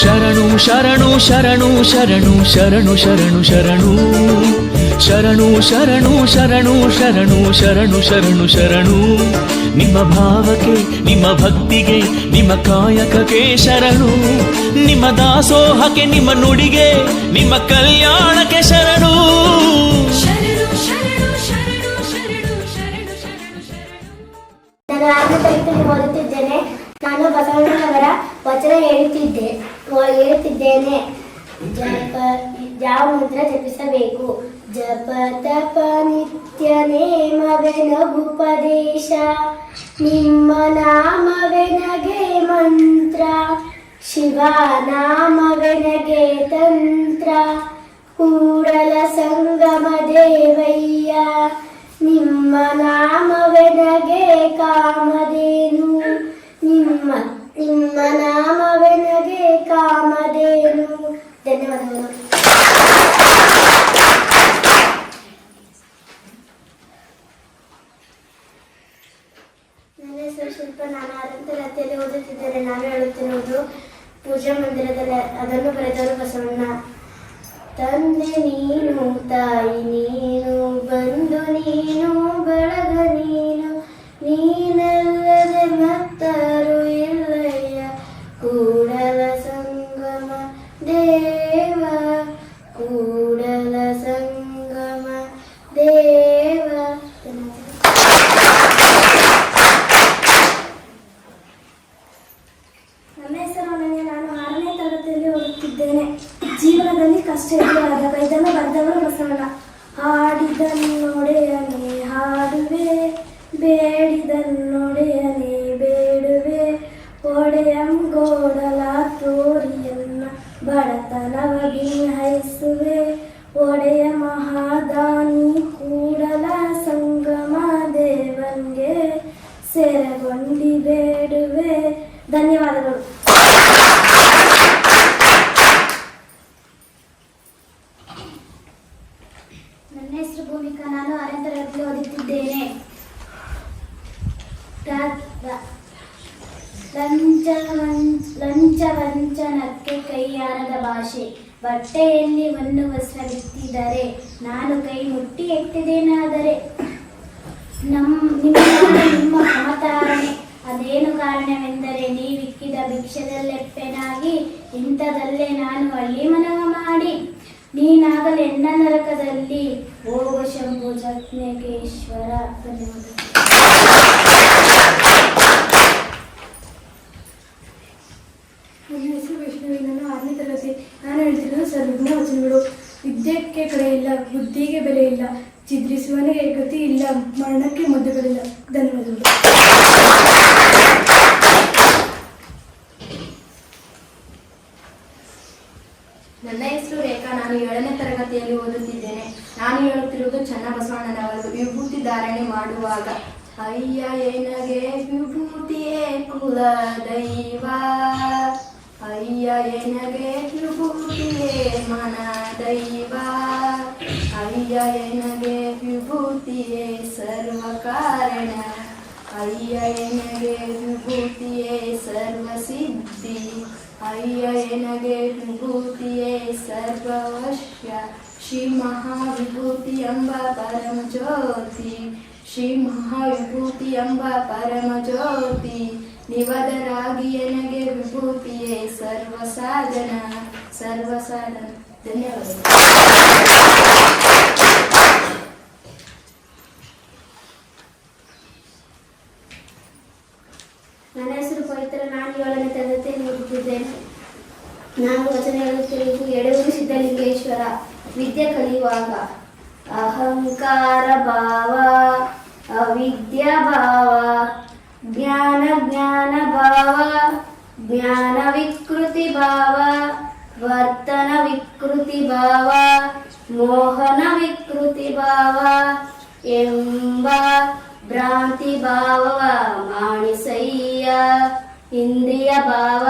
ಶರಣು ಶರಣು ಶರಣು ಶರಣು ಶರಣು ಶರಣು ಶರಣು ಶರಣು ಶರಣು ಶರಣು ಶರಣು ಶರಣು ಶರಣು ಶರಣು ನಿಮ್ಮ ಭಾವಕ್ಕೆ ನಿಮ್ಮ ಭಕ್ತಿಗೆ ನಿಮ್ಮ ಕಾಯಕಕ್ಕೆ ಶರಣು ನಿಮ್ಮ ದಾಸೋಹಕ್ಕೆ ನಿಮ್ಮ ನುಡಿಗೆ ನಿಮ್ಮ ಕಲ್ಯಾಣಕ್ಕೆ ಶರಣು ಓದುತ್ತಿದ್ದೇನೆ. ನಾನು ಬಸವಣ್ಣನವರ ವಚನ ಹೇಳುತ್ತಿದ್ದೇನೆ. ಯಾವ ಮಂತ್ರ ಜಪಿಸಬೇಕು? ಜಪ ತಪ ನಿತ್ಯ ನೇಮವೇ ನಗುಪದೇಶ, ನಿಮ್ಮ ನಾಮವೇ ನಗೆ ಮಂತ್ರ, ಶಿವ ನಾಮವೇ ನಗೆ ತಂತ್ರ, ಕೂಡಲ ಸಂಗಮ ದೇವಯ್ಯ, ನಿಮ್ಮ ನಾಮವೇ ನಗೆ ಕಾಮಧೇನು, ನಿಮ್ಮ ನಾಮವೇ ನಗೆ ಕಾಮಧೇನು. ಧನ್ಯವಾದಗಳು. ನನ್ನ ಹೆಸರು ಶಿಲ್ಪ. ನಾನು 6ನೇ ತರಗತಿಯಲ್ಲಿ ಓದುತ್ತಿದ್ದೇನೆ. ನಾನು ಹೇಳುತ್ತಿರುವುದು ಪೂಜಾ ಮಂದಿರದಲ್ಲಿ. ಅದನ್ನು ಬರೆದವರು ಬಸವಣ್ಣ. ತಂದೆ ನೀನು, ತಾಯಿ ನೀನು, ಬಂಧು ನೀನು, ಬಳಗ ನೀನು, ನೀನಲ್ಲದೆ ಮತ್ತಾರು ಇಲ್ಲಯ್ಯ, ಕೂಡಲ ಸಂಗಮ ದೇವ, ಕೂಡಲ ಸಂಗಮ ದೇವ. ನನ್ನ ಹೆಸರು ಅನನ್ಯ. ನಾನು 6ನೇ ತರಗತಿಯಲ್ಲಿ ಓದುತ್ತಿದ್ದೇನೆ. ಜೀವನದಲ್ಲಿ ಕಷ್ಟ ಎದುರಾದಾಗ ಇದನ್ನು ಬರೆದವರು ಬಸವಣ್ಣ. ಹಾಡಿದನ್ನೊಡೆಯನೇ ಹಾಡುವೆ, ಬೇಡಿದನ್ನೊಡೆಯನೇ ಬೇಡುವೆ, ಒಡೆಯಂಗೋಡಲ ತೋರಿಯನ್ನ ಬಡತನವ ಬಿನ್ನಹಿಸುವೆ, ಒಡೆಯ ಮಹಾದಾನಿ ಕೂಡಲ ಸಂಗಮ ದೇವನ್ಗೆ ಸೆರೆಗೊಂಡಿ ಬೇಡುವೆ. ಧನ್ಯವಾದಗಳು. ನನ್ನ ಹೆಸರು ಭೂಮಿಕಾ. ನಾನು 6ನೇ ತರಗತಿಯಲ್ಲಿ ಓದುತ್ತಿದ್ದೇನೆ. ಲಂಚ ವಂಚನಕ್ಕೆ ಕೈಯಾರದ ಭಾಷೆ, ಬಟ್ಟೆಯಲ್ಲಿ ಒಂದು ವಸ್ತ್ರ ಬಿತ್ತಿದರೆ ನಾನು ಕೈ ಮುಟ್ಟಿ ಎತ್ತಿದೇನಾದರೆ, ನಿಮ್ಮ ಮಮತಾರಣೆ ಅದೇನು ಕಾರಣವೆಂದರೆ, ನೀವಿಕ್ಕಿದ ಭಿಕ್ಷದಲ್ಲೆಪ್ಪೆನಾಗಿ ಇಂಥದಲ್ಲೇ ನಾನು ಹಳ್ಳಿ ಮನವ ಮಾಡಿ, ನೀನಾಗಲೇ ಎನ್ನ ನರಕದಲ್ಲಿ ಹೋಗ ಶಂಭು ಜಜ್ಞೇಶ್ವರ. ಧನ್ಯವಾದ. ನನ್ನ ಹೆಸರು ವೈಷ್ಣವಿ. ನಾನು 6ನೇ ತರಗತಿ. ನಾನು ಹೇಳ್ತಿರೋದು ಸರ್ವಜ್ಞ ವಚನಗಳು. ವಿದ್ಯೆಗೆ ಕಡೆ ಇಲ್ಲ, ಬುದ್ಧಿಗೆ ಬೆಲೆ ಇಲ್ಲ, ಚಿದ್ರಿಸುವನಿಗೆ ಗತಿ ಇಲ್ಲ, ಮರಣಕ್ಕೆ ಮದ್ದುಗಳಿಲ್ಲ. ಧನ್ಯವಾದಗಳು. ನನ್ನ ಹೆಸರು ರೇಖಾ. ನಾನು 7ನೇ ತರಗತಿಯಲ್ಲಿ ಓದುತ್ತಿದ್ದೇನೆ. ನಾನು ಹೇಳುತ್ತಿರುವುದು ಚನ್ನಬಸವಣ್ಣನವರು. ವಿಭೂತಿ ಧಾರಣೆ ಮಾಡುವಾಗ, ಅಯ್ಯ ಏನಗೆ ವಿಭೂತಿಯೇ ಕುಲ ದೈವ, ಅಯ್ಯ ಏನಗೆ ವಿಭೂತಿಯೇ ಮನ ದೈವ, ಅಯ್ಯ ಏನಗೆ ವಿಭೂತಿಯೇ ಸರ್ವ ಕಾರಣ, ಅಯ್ಯ ಏನಗೆ ವಿಭೂತಿಯೇ ಸರ್ವ ಸಿದ್ಧಿ, ಅಯ್ಯ ಏನಗೆ ವಿಭೂತಿಯೇ ಸರ್ವವಶ್ಯ, ಶ್ರೀ ಮಹಾವಿಭೂತಿ ಎಂಬ ಪರಮ ಜ್ಯೋತಿ, ಶ್ರೀ ಮಹಾವಿಭೂತಿ ಎಂಬ ಪರಮ ಜ್ಯೋತಿ, ನಿವದರಾಗಿ ಎನಗೆ ವಿಭೂತಿಯೇ ಸರ್ವ ಸಾಧನ, ಸರ್ವ ಸಾಧನ. ಧನ್ಯವಾದಗಳು. ನನ್ನ ಹೆಸರು ಪವಿತ್ರ. ನಾನು 7ನೇ ತರಗತಿಯಲ್ಲಿ ಓದುತ್ತಿದ್ದೇನೆ. ನಾನು ವಚನ ಹೇಳುತ್ತಿರುವುದು ಎಡೆಯೂರು ಸಿದ್ಧಲಿಂಗೇಶ್ವರ. ವಿದ್ಯೆ ಕಲಿಯುವಾಗ, ಅಹಂಕಾರ ಭಾವ, ಅವಿದ್ಯಾ ಭಾವ, ಜ್ಞಾನ ಭಾವ, ಜ್ಞಾನ ವಿಕೃತಿ ಭಾವ, ವರ್ತನ ವಿಕೃತಿ ಭಾವ, ಮೋಹನ ವಿಕೃತಿ ಭಾವ ಎಂಬ ಭ್ರಾಂತಿ ಭಾವವ ಮಾಣಿಸಯ್ಯ. ಇಂದ್ರಿಯ ಭಾವ,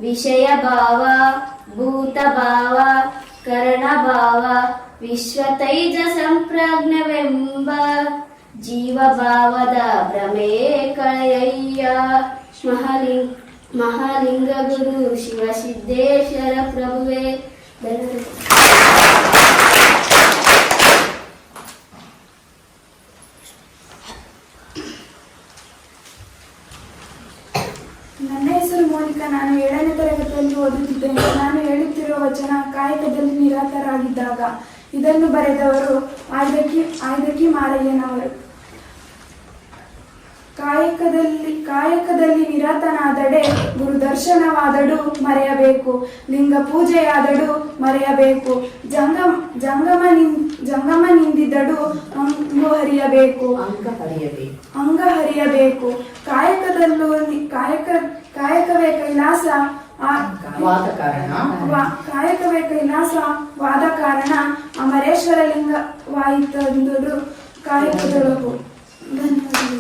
ವಿಷಯ ಭಾವ, ಭೂತ ಭಾವ, ಕರಣ ಭಾವ, ವಿಶ್ವತೈಜ ಸಂಪ್ರಜ್ಞವೆಂಬ ಜೀವ ಭಾವದ ಭ್ರಮೆ ಕಳೆಯಯ್ಯ. ಮಹಾಲಿಂಗ ಗುರು ಶಿವಸಿದ್ದೇಶ್ವರ ಪ್ರಭುವೇ ನನ್ನ ಹೆಸರು ಮೋನಿಕಾ. ನಾನು 7ನೇ ತರಗತಿಯಲ್ಲಿ ಓದುತ್ತಿದ್ದೇನೆ. ನಾನು ಹೇಳುತ್ತಿರುವ ವಚನ ಕಾಯಕದಲ್ಲಿ ನಿರತರಾಗಿದ್ದಾಗ. ಇದನ್ನು ಬರೆದವರು ಆಯ್ದಕ್ಕಿ ಮಾರಯ್ಯನವರು. ಕಾಯಕದಲ್ಲಿ ನಿರತನಾದಡೆ ಗುರುದರ್ಶನವಾದಡು ಮರೆಯಬೇಕು, ಲಿಂಗ ಪೂಜೆಯಾದಡು ಮರೆಯಬೇಕು, ಜಂಗಮ ನಿಂದಿದ್ದಡು ಅಂಗ ಹರಿಯಬೇಕು. ಕಾಯಕವೇ ಕೈಲಾಸ ವಾದ ಕಾರಣ ಅಮರೇಶ್ವರ ಲಿಂಗವಾಯಿತಂದುದು ಕಾಯಕದೊಳಗು. ಧನ್ಯವಾದಗಳು.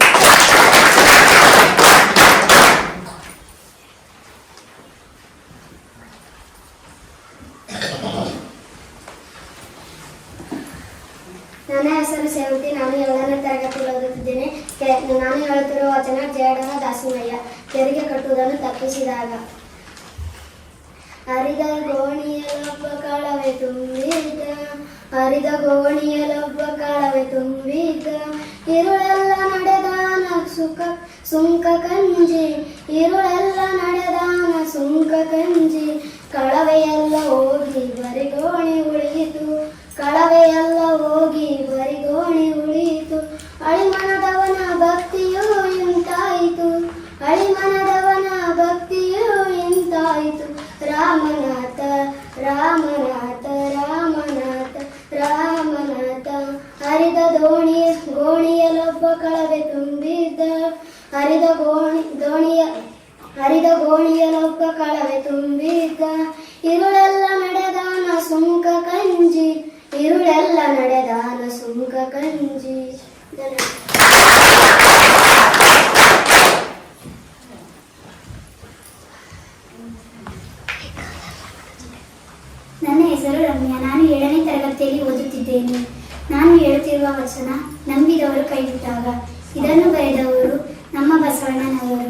ನನ್ನ ಹೆಸರು ಸೇವತಿ. ನಾನು 7ನೇ ತರಗತಿಯಲ್ಲಿ ಓದುತ್ತಿದ್ದೇನೆ. ನಾನು ಹೇಳುತ್ತಿರುವ ವಚನ ಜೇಡರ ದಾಸಿಮಯ್ಯ. ತೆರಿಗೆ ಕಟ್ಟುವುದನ್ನು ತಪ್ಪಿಸಿದಾಗ. ಹರಿದ ಗೋಣಿಯಲೊಬ್ಬ ಕಾಳವೆ ತುಂಬಿದ, ಹರಿದ ಗೋಣಿಯಲೊಬ್ಬ ಕಾಳವೆ ತುಂಬಿದ, ಇರುಳೆಲ್ಲ ನಡೆದಾನ ಸುಂಕ ಕಂಜಿ, ಇರುಳೆಲ್ಲ ನಡೆದಾನ ಸುಂಕ ಕಂಜಿ, ಕಳವೆಯೆಲ್ಲ ಹೋಗಿ ಬರಿಗೋಣಿ ಉಳಿಯಿತು, ಕಳವೆಯೆಲ್ಲ ಹೋಗಿ ಬರಿಗೋಣಿ ಉಳಿಯಿತು, ಅಳಿಮನದವನ ಭಕ್ತಿಯೂ ಇಂತಾಯಿತು, ಅಳಿಮನದವನ ಭಕ್ತಿಯೂ ಇಂತಾಯಿತು, ರಾಮನಾಥ ರಾಮನಾಥ ರಾಮನಾಥ ರಾಮನಾಥ. ಹರಿದ ಗೋಣಿಯಲೊಬ್ಬ ಕಳವೆ ತುಂಬಿದ್ದ, ಹರಿದ ಗೋಣಿಯಲೊಬ್ಬ ಕಳವೆ ತುಂಬಿದ್ದ, ಇರುಳೆಲ್ಲ ನಡೆದಾನ ಸುಂಕ ಕಂಜಿ, ಇರುಳೆಲ್ಲ ನಡೆದಾನ ಸುಂಕ ಕಂಜಿ. ನನ್ನ ಹೆಸರು ರಮ್ಯಾ. ನಾನು 7ನೇ ತರಗತಿಯಲ್ಲಿ ಓದುತ್ತಿದ್ದೇನೆ. ನಾನು ಹೇಳುತ್ತಿರುವ ವಚನ ನಂಬಿದವರು ಕೈಬಿಟ್ಟಾಗ. ಇದನ್ನು ಬರೆದವರು ನಮ್ಮ ಬಸವಣ್ಣನವರು.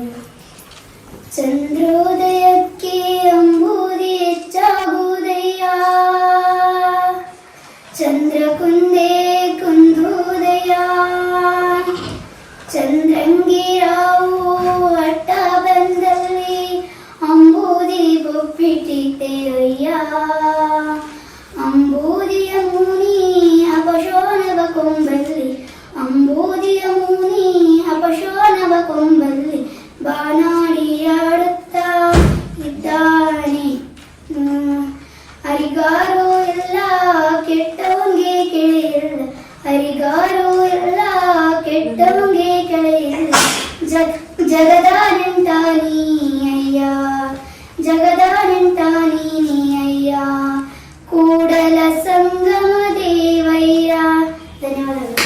ಚಂದ್ರೋದಯಕ್ಕೆ ಅಂಬೂದಿ ಹೆಚ್ಚಾಗುವುದಯ್ಯ, ಚಂದ್ರ ಕುಂದೇ ಕುಂದುದಯ್ಯ, ಚಂದ್ರಂಗಿರಾವು ಅಟ್ಟ ಬಂದಲ್ಲಿ ಅಂಬೂದಿ ಬೊಬ್ಬಿಟ್ಟಿದ್ದೇವಯ್ಯ, ಅಂಬೂದಿಯ ಮುನಿ ಅಪಶೋನವ ಕೊಂಬಲ್ಲಿ, ಅಂಬೂದಿಯ ಮುನಿ ಅಪಶೋನವ ಕೊಂಬಲ್ಲಿ ಬಾನಾಡಿಯಾಡುತ್ತಾ ಇದ್ದಾನೆ. ಹರಿಗಾರು ಎಲ್ಲ ಕೆಟ್ಟವಂಗೆ ಕೆಳೆಯಿಲ್ಲ, ಹರಿಗಾರು ಎಲ್ಲ ಕೆಟ್ಟವಂಗೆ ಕೆಳೆಯಿಲ್ಲ, ಜಗದಾನಂತ ನೀ ಅಯ್ಯ, ಜಗದಾನಂತ ನೀ ಅಯ್ಯ, ಕೂಡಲ ಸಂಗಮ ದೇವಯ್ಯ. ಧನ್ಯವಾದಗಳು.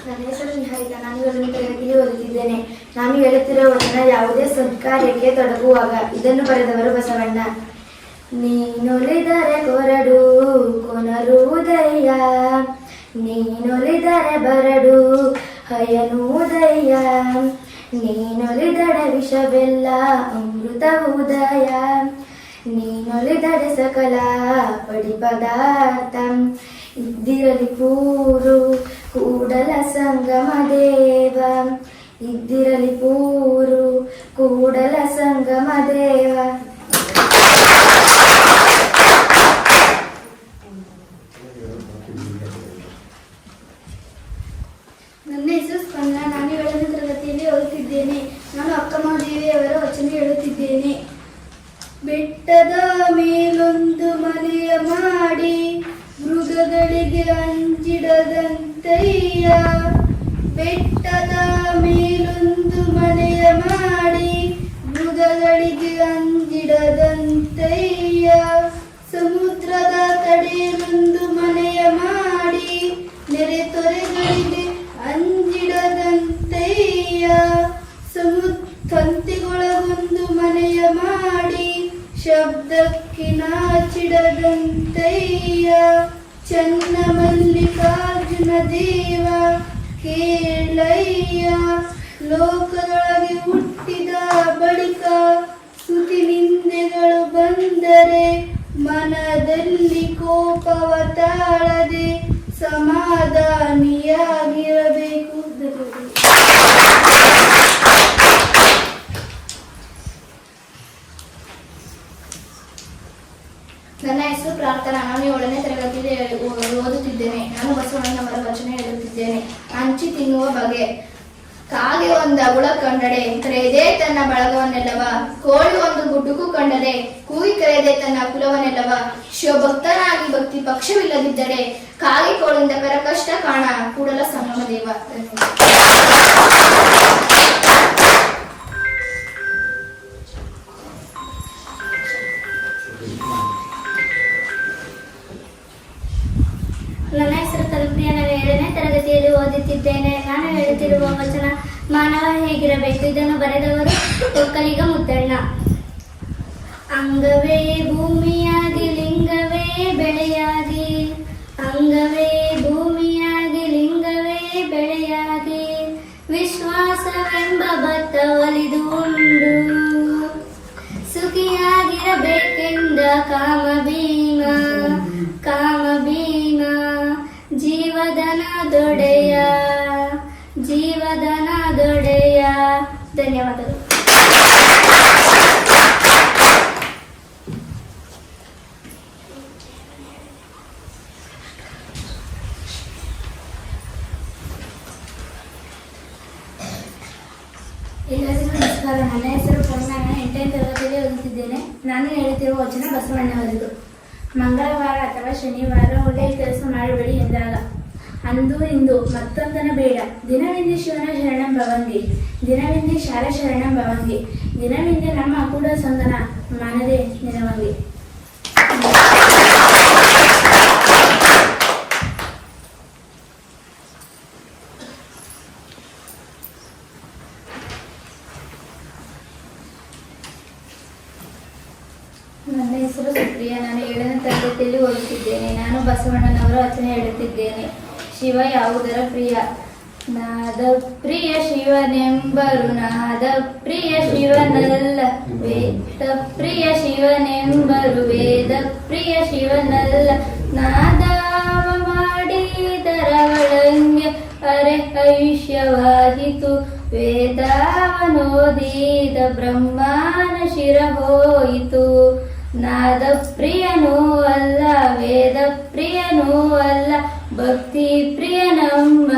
ನನ್ನ ಹೆಸರು ನಿಹಾರಿಕಾ. ನಾನು 7ನೇ ತರಗತಿಯಲ್ಲಿ ಓದುತ್ತಿದ್ದೇನೆ. ನಾನು ಹೇಳುತ್ತಿರುವ ವಚನ ಯಾವುದೇ ಸತ್ಕಾರ್ಯಕ್ಕೆ ತೊಡಗುವಾಗ. ಇದನ್ನು ಬರೆದವರು ಬಸವಣ್ಣ. ನೀನೊಲಿದರೆ ಕೊರಡು ಕೊನರುವುದಯ್ಯ, ನೀನೊಲಿದರೆ ಬರಡು ಹಯನುವುದಯ್ಯ, ನೀನೊಲಿದಡೆ ವಿಷವೆಲ್ಲ ಅಮೃತವುದಯ, ನೀನೊಲಿದಡೆ ಸಕಲ ಪಡಿ ಪದಾರ್ಥ, ಇದ್ದಿರಲಿ ಪೂರು ಕೂಡಲ ಸಂಗಮ ದೇವ, ಇದ್ದಿರಲಿ ಪೂರು ಕೂಡಲ ಸಂಗಮ ದೇವ. ನನ್ನ ಹೆಸರು ಸ್ಪಂದನ. ನಾನು 7ನೇ ತರಗತಿಯಲ್ಲಿ ಓದುತ್ತಿದ್ದೇನೆ. ನಾನು ಅಕ್ಕಮಹಾದೇವಿಯವರ ವಚನ ಹೇಳುತ್ತಿದ್ದೇನೆ. ಬೆಟ್ಟದ ಮೇಲೊಂದು ಮನೆಯ ಮಾಡಿ ಮೃಗಗಳಿಗೆ ಅಂಜಿಡದಂತಯ್ಯ, ಬೆಟ್ಟದ ಮೇಲೊಂದು ಮನೆಯ ಮಾಡಿ ಮೃಗಗಳಿಗೆ ಅಂಜಿಡದಂತಯ್ಯ, ಸಮುದ್ರದ ತಡೆಯಲೊಂದು ಮನೆಯ ಮಾಡಿ ನೆರೆ ತೊರೆಗಳಿಗೆ ಅಂಜಿಡದಂತಯ್ಯ, ತಂತಿಗೊಳಗೊಂದು ಮನೆಯ ಮಾಡಿ ಶಬ್ದಕ್ಕೆ ನಾಚಿಡದಂತಯ್ಯ, ಚನ್ನ ಮಲ್ಲಿಕಾರ್ಜುನ ದೇವ ಕೇಳಯ್ಯ ಲೋಕದೊಳಗೆ ಹುಟ್ಟಿದ ಬಳಿಕ ಸ್ತುತಿ ನಿಂದೆಗಳು ಬಂದರೆ ಮನದಲ್ಲಿ ಕೋಪವ ತಾಳದೆ ಸಮಾಧಾನಿಯಾಗಿರಬೇಕು. ನನ್ನ ಹೆಸರು ಪ್ರಾರ್ಥನಾ. ನಾನು 7ನೇ ತರಗತಿಯಲ್ಲಿ ಓದುತ್ತಿದ್ದೇನೆ. ನಾನು ಬಸವಣ್ಣನವರ ವಚನ ಹೇಳುತ್ತಿದ್ದೇನೆ. ಹಂಚಿ ತಿನ್ನುವ ಬಗೆ. ಕಾಗೆ ಒಂದು ಅಗುಳ ಕಂಡಡೆ ಕರೆಯದೆ ತನ್ನ ಬಳಗವನ್ನೆಲ್ಲವ, ಕೋಳಿ ಒಂದು ಗುಡ್ಡುಕು ಕಂಡರೆ ಕೂಗಿ ಕರೆಯದೆ ತನ್ನ ಕುಲವನ್ನೆಲ್ಲವ, ಶಿವಭಕ್ತನಾಗಿ ಭಕ್ತಿ ಪಕ್ಷವಿಲ್ಲದಿದ್ದರೆ ಕಾಗೆ ಕೋಳಿಂದ ಕರ ಕಷ್ಟ ಕಾಣ ಕೂಡಲ ಸಂಗಮ ದೇವ. ನನ್ನ ಹೆಸರು ಕಲ್ಪನೆಯ. ನಾನು 7ನೇ ತರಗತಿಯಲ್ಲಿ ಓದುತ್ತಿದ್ದೇನೆ. ನಾನು ಹೇಳುತ್ತಿರುವ ವಚನ ಮಾನವ ಹೇಗಿರಬೇಕು. ಇದನ್ನು ಬರೆದವರು ಒಕ್ಕಲಿಗ ಮುದ್ದಣ್ಣ. ಅಂಗವೇ ಭೂಮಿಯಾಗಿ ಲಿಂಗವೇ ಬೆಳೆಯಾಗಿ, ಅಂಗವೇ ಭೂಮಿಯಾಗಿ ಲಿಂಗವೇ ಬೆಳೆಯಾಗಿ, ವಿಶ್ವಾಸವೆಂಬ ಭತ್ತ ಒಲಿದು ಉಂಡು ಸುಖಿಯಾಗಿರಬೇಕೆಂದ ಕಾಮಭೀಮ, ಕಾಮಭೀಮ ಜೀವದನ ದೊಡೆಯ, ಜೀವದನ ದೊಡೆಯ. ಧನ್ಯವಾದಗಳು. ಎಲ್ಲರಿಗೂ ನಮಸ್ಕಾರ. ನನ್ನ ಹೆಸರು ಪೂರ್ಣ. ನಾನು 8ನೇ ತರಗತಿಯಲ್ಲಿ ಓದುತ್ತಿದ್ದೇನೆ. ನಾನು ಹೇಳುತ್ತಿರುವ ವಚನ ಬಸವಣ್ಣವರದು. ಮಂಗಳವಾರ ಅಥವಾ ಶನಿವಾರ ಒಳ್ಳೆಯ ಕೆಲಸ ಮಾಡಬೇಡಿ ಎಂದಾಗ ಅಂದು ಇಂದು ಮತ್ತೊಂದನ ಬೇಡ. ದಿನವಿಂದಿ ಶಿವನ ಶರಣಂ ಭವಂಗಿ, ದಿನವಿಂದಿ ಶಾಲೆ ಶರಣಂ ಭವಂಗಿ, ದಿನವಿಂದಿ ನಮ್ಮ ಕೂಡ ಸಂದನ ಮನದೇ ನಿನವಂಗಿ. ನನ್ನ ಹೆಸರು ಸುಪ್ರಿಯ. ನಾನು 7ನೇ ತರಗತಿಯಲ್ಲಿ ಓದುತ್ತಿದ್ದೇನೆ. ನಾನು ಬಸವಣ್ಣನವರ ವಚನ ಹೇಳುತ್ತಿದ್ದೇನೆ. ಶಿವ ಯಾವುದರ ಪ್ರಿಯ. ನಾದ ಪ್ರಿಯ ಶಿವನೆಂಬರು ನಾದ ಪ್ರಿಯ ಶಿವನಲ್ಲ, ವೇದ ಪ್ರಿಯ ಶಿವನೆಂಬರು ವೇದ ಪ್ರಿಯ ಶಿವನಲ್ಲ. ನಾದಾವ ಮಾಡಿದರವಳಂಗೆ ಅರೆ ಆಯುಷ್ಯವಾಯಿತು, ವೇದಾವನೋದಿದ ಬ್ರಹ್ಮನ ಶಿರ ಹೋಯಿತು. ನಾದ ಪ್ರಿಯನೂ ಅಲ್ಲ, ವೇದ ಪ್ರಿಯನೂ ಅಲ್ಲ, ಭಕ್ತಿ ಪ್ರಿಯ ನಮ್ಮ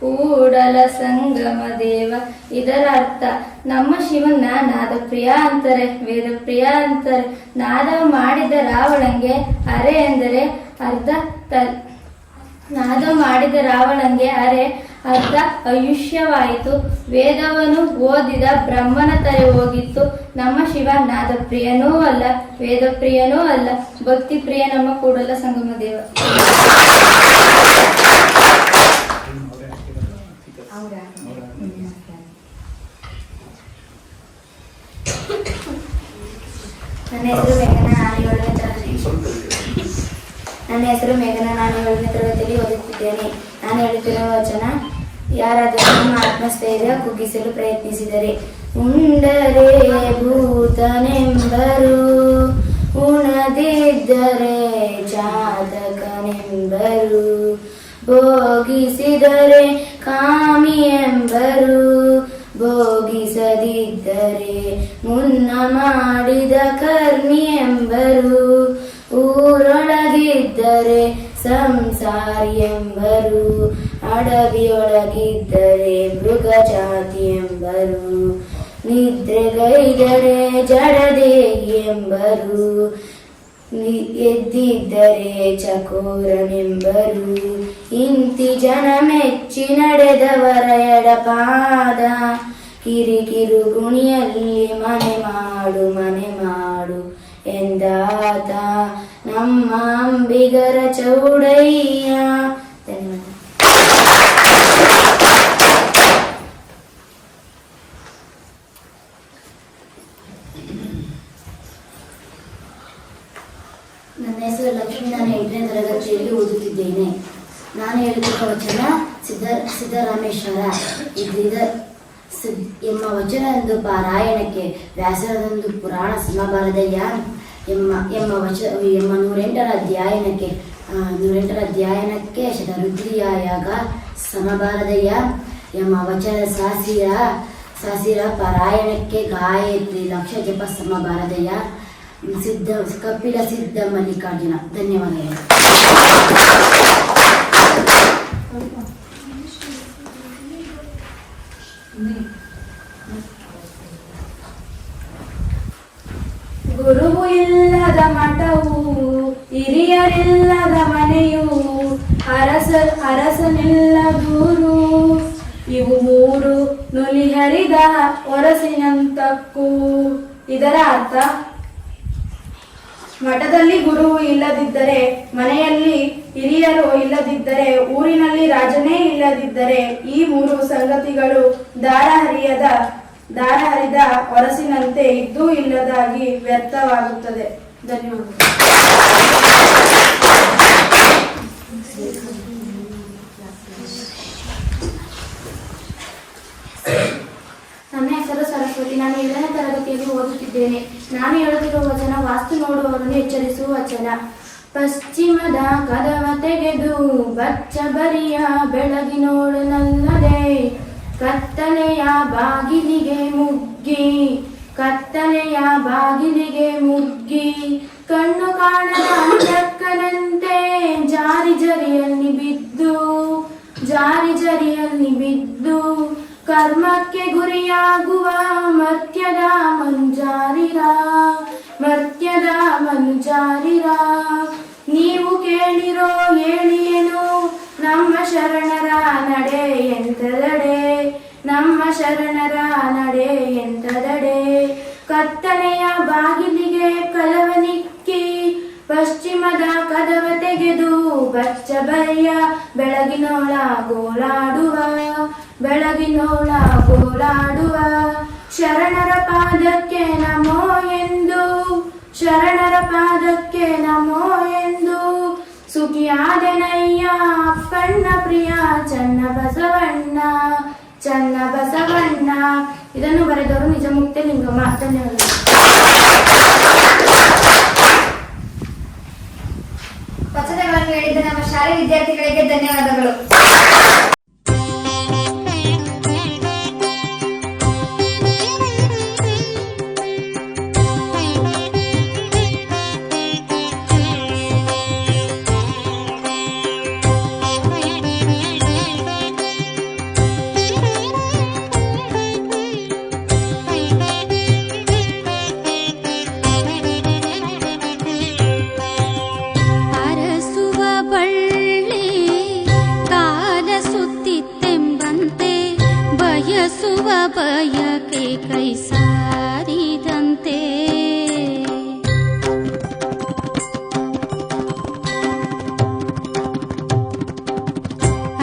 ಕೂಡಲ ಸಂಗಮ ದೇವ. ಇದರ ಅರ್ಥ ನಮ್ಮ ಶಿವನ ನಾದ ಪ್ರಿಯ ಅಂತಾರೆ, ವೇದ ಪ್ರಿಯ ಅಂತಾರೆ. ನಾದ ಮಾಡಿದ ರಾವಣಂಗೆ ಅರೆ ಎಂದರೆ ಅರ್ಧ ನಾದ ಮಾಡಿದ ರಾವಣಂಗೆ ಅರೆ ಅರ್ಧ ಆಯುಷ್ಯವಾಯಿತು, ವೇದವನ್ನು ಓದಿದ ಬ್ರಹ್ಮನ ತಲೆ ಹೋಗಿತ್ತು. ನಮ್ಮ ಶಿವ ನಾದ ಪ್ರಿಯನೂ ಅಲ್ಲ, ವೇದ ಪ್ರಿಯನೂ ಅಲ್ಲ, ಭಕ್ತಿ ಪ್ರಿಯ ನಮ್ಮ ಕೂಡಲ ಸಂಗಮ ದೇವ. ನನ್ನ ಹೆಸರು ಮೇಘನಾ. ನಾನು 7ನೇ ತರಗತಿಯಲ್ಲಿ ಓದುತ್ತಿದ್ದೇನೆ. ನಾನು ಹೇಳುತ್ತಿರುವ ವಚನ, ಯಾರಾದರೂ ನಮ್ಮ ಆತ್ಮಸ್ಥೈರ್ಯ ಕುಗ್ಗಿಸಲು ಪ್ರಯತ್ನಿಸಿದರೆ ಉಂಡರೆ ಭೂತನೆಂಬರು, ಉಣದಿದ್ದರೆ ಜಾತಕನೆಂಬರು, ಭೋಗಿಸಿದರೆ ಕಾಮಿ ಎಂಬರು, ಭೋಗಿಸದಿದ್ದರೆ ಮುನ್ನ ಮಾಡಿದ ಕರ್ಮಿ ಎಂಬರು, ಊರೊಳಗಿದ್ದರೆ ಸಂಸಾರಿ ಎಂಬರು, ಅಡವಿಯೊಳಗಿದ್ದರೆ ಮೃಗ ಜಾತಿ ಎಂಬರು, ನಿದ್ರೆಗೈದರೆ ಜಡದೇಹಿ ಎಂಬರು, ಎದ್ದಿದ್ದರೆ ಚಕೋರನೆಂಬರು. ಇಂತಿ ಜನ ಮೆಚ್ಚಿ ನಡೆದವರ ಎಡಪಾದ, ಕಿರಿಕಿರು ಗುಣಿಯಲ್ಲಿ ಮನೆ ಮಾಡು ಮನೆ ಮಾಡು ಎಂದಾತ ನಮ್ಮ ಅಂಬಿಗರ ಚೌಡಯ್ಯ. ಧನ್ಯವಾದ. ನನ್ನ ಹೆಸರು ಲಕ್ಷ್ಮಿ. ನಾನು 8ನೇ ತರಗತಿಯಲ್ಲಿ ಓದುತ್ತಿದ್ದೇನೆ. ನಾನು ಹೇಳುತ್ತಿರುವ ವಚನ ಸಿದ್ದರಾಮೇಶ್ವರ ಇದ್ರಿದ ಎಮ್ಮ ವಚನದೊಂದು ಪಾರಾಯಣಕ್ಕೆ ವ್ಯಾಸರದೊಂದು ಪುರಾಣ ಸಮಬಾರದಯ್ಯ ಎಮ್ಮ 108ರ ಅಧ್ಯಾಯನಕ್ಕೆ ಶತರುದ್ರಿಯಾಗ ಸಮಬಾರದಯ್ಯ ಎಮ್ಮ ವಚನ ಸಾಸಿರ ಪಾರಾಯಣಕ್ಕೆ ಗಾಯತ್ರಿ ಲಕ್ಷ ಜಪ ಸಮಬಾರದಯ್ಯ ಕಪಿಲ ಸಿದ್ಧ ಮಲ್ಲಿಕಾರ್ಜುನ. ಧನ್ಯವಾದಗಳು. ಗುರುವು ಇಲ್ಲದ ಮಠವು ಹಿರಿಯರಿಲ್ಲದ ಮನೆಯು ಅರಸನಿಲ್ಲ ಗುರು ಇವು ಮೂರು ನುಲಿ ಹರಿದ ಒರಸಿನಂತಕ್ಕೂ. ಇದರ ಅರ್ಥ, ಮಠದಲ್ಲಿ ಗುರುವು ಇಲ್ಲದಿದ್ದರೆ, ಮನೆಯಲ್ಲಿ ಹಿರಿಯರು ಇಲ್ಲದಿದ್ದರೆ, ಊರಿನಲ್ಲಿ ರಾಜನೇ ಇಲ್ಲದಿದ್ದರೆ ಈ ಮೂರು ಸಂಗತಿಗಳು ದಾರ ಹರಿದ ಹೊರಸಿನಂತೆ ಇದ್ದೂ ಇಲ್ಲದಾಗಿ ವ್ಯರ್ಥವಾಗುತ್ತದೆ. ಧನ್ಯವಾದಗಳು. ನನ್ನ ಹೆಸರು ಸರಸ್ವತಿ. ನಾನು 7ನೇ ತರಗತಿಯಲ್ಲಿ ಓದುತ್ತಿದ್ದೇನೆ. ನಾನು ಹೇಳುತ್ತಿರುವ ವಚನ ವಾಸ್ತು ನೋಡುವವರನ್ನು ಎಚ್ಚರಿಸುವ ವಚನ. ಪಶ್ಚಿಮದ ಕದವ ತೆಗೆದು ಬಚ್ಚ ಬರಿಯ ಬೆಳಗಿನೋಳನಲ್ಲದೆ ಕತ್ತಲೆಯ ಬಾಗಿಲಿಗೆ ಮುಗ್ಗಿ ಕಣ್ಣು ಕಾಣದ ಅಂಧಕ್ಕನಂತೆ ಜಾರಿ ಜರಿಯಲ್ಲಿ ಬಿದ್ದು ಕರ್ಮಕ್ಕೆ ಗುರಿಯಾಗುವ ಮರ್ತ್ಯದ ಮನುಜಾರಿರ ನೀವು ಕೇಳಿರೋ ಹೇಳಿಯೇನು ನಮ್ಮ ಶರಣರ ನಡೆ ಎಂತದಡೆ ಕತ್ತಲೆಯ ಬಾಗಿಲಿಗೆ ಕಲವನಿಕ್ಕಿ ಪಶ್ಚಿಮದ ಕದವ ತೆಗೆದು ಬಚ್ಚ ಬರಿಯ ಬೆಳಗಿನೋಳ ಗೋಳಾಡುವ ಶರಣರ ಪಾದಕ್ಕೆ ನಮೋ ಎಂದು ಸುಖಿಯಾದೆನಯ್ಯ ಅಪ್ಪಣ್ಣ ಪ್ರಿಯ ಚನ್ನ ಬಸವಣ್ಣ. ಇದನ್ನು ಬರೆದವರು ನಿಜಮುಕ್ತ ಲಿಂಗಮ್ಮ. ಧನ್ಯವಾದಗಳು. ವಚನಗಳನ್ನು ಹೇಳಿದ ನಮ್ಮ ಶಾಲೆ ವಿದ್ಯಾರ್ಥಿಗಳಿಗೆ ಧನ್ಯವಾದಗಳು. ಬಯಕೆ ಕೈ ಸಾರಿದಂತೆ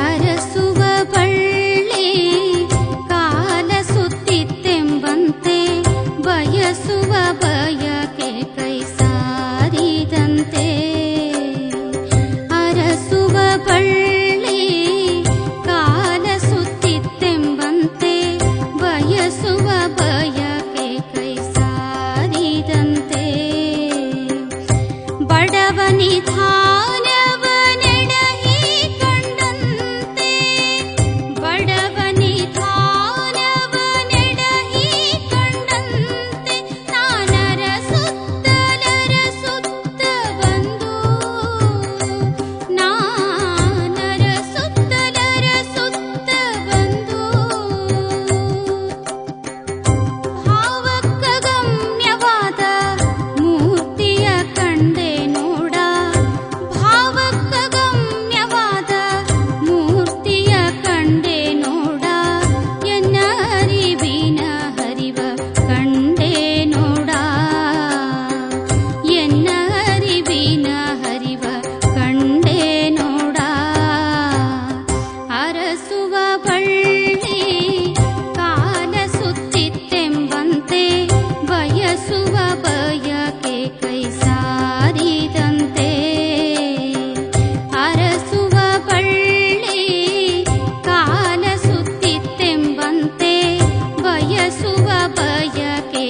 ಅರಸುವ ಬಳ್ಳಿ ಕಾಲ ಸುತ್ತಿತ್ತೆಂಬಂತೆ ಬಯಸುವ ಬಯಕೆ ಕೈ ಸಾರಿದಂತೆ ಅರಸುವ ಬಳ್ಳಿ ಕಾಲ ಸುತ್ತಿತ್ತೆಂಬಂತೆ ಬಯಸುವ ಬಯಕೆ ಬಯಸುವ ಬಯಕೆ